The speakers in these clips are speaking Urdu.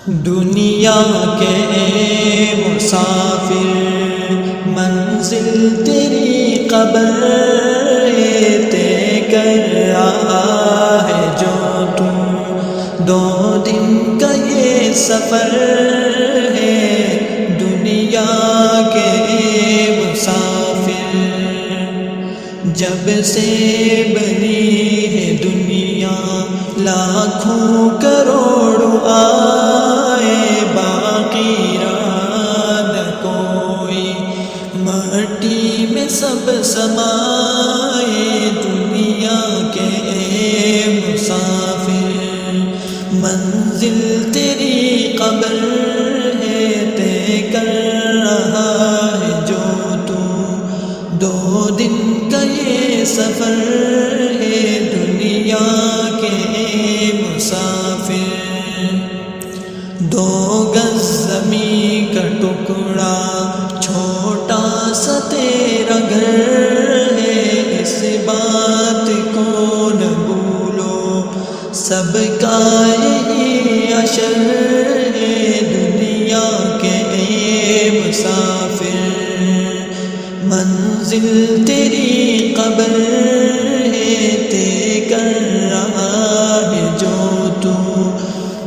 دنیا کے مسافر منزل تیری قبر طے کر رہا ہے جو تو، 2 دن کا یہ سفر ہے دنیا کے مسافر۔ جب سے بنی ہے دنیا لاکھوں کروڑوں آئے، باقی رہا نہ کوئی، مٹی میں سب سمائے دنیا کے مسافر۔ منزل تیری قبر ہے طے کر رہا ہے جو تو، 2 دن کا یہ سفر ہے دنیا کے مسافر۔ 2 گز زمین کا ٹکڑا چھوٹا سا تیرا گھر ہے، اس بات کو نہ بھولو سب کا یہی حشر ہے دنیا کے مسافر۔ منزل تیری قبر ہے طے کر رہا ہے جو تو،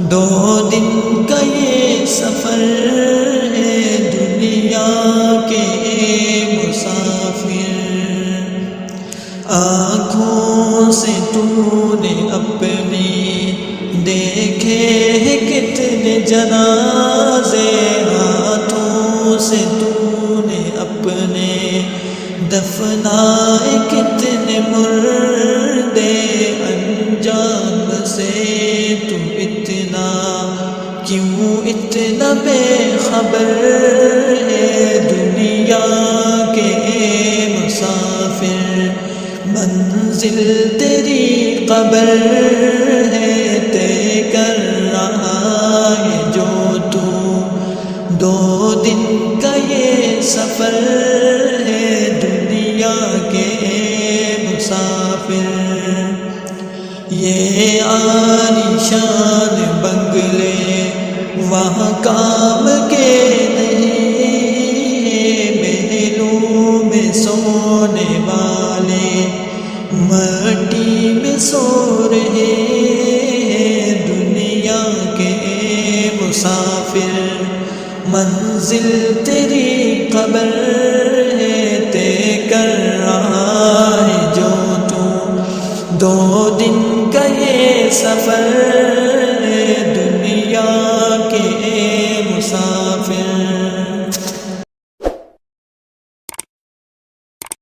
2 دن کا یہ سفر ہے دنیا کے مسافر۔ آنکھوں سے تو نے اپنے دیکھے ہیں کتنے جنازے، ہاتھوں سے تو نے اپنے دفنائے کتنے مردے، انجام سے تو اتنا بے خبر ہے دنیا کے مسافر۔ منزل تیری قبر ہے طے کر رہا ہے جو تو، 2 دن کا یہ سفر ہے دنیا کے مسافر۔ یہ عالیشان بنگلے وہاں کام کے نہیں، محلوں میں سونے والے مٹی میں سو رہے ہیں دنیا کے مسافر۔ منزل تیری قبر ہے طے کر رہا ہے جو تو، 2 دن کا یہ سفر ہے دنیا کے مسافر۔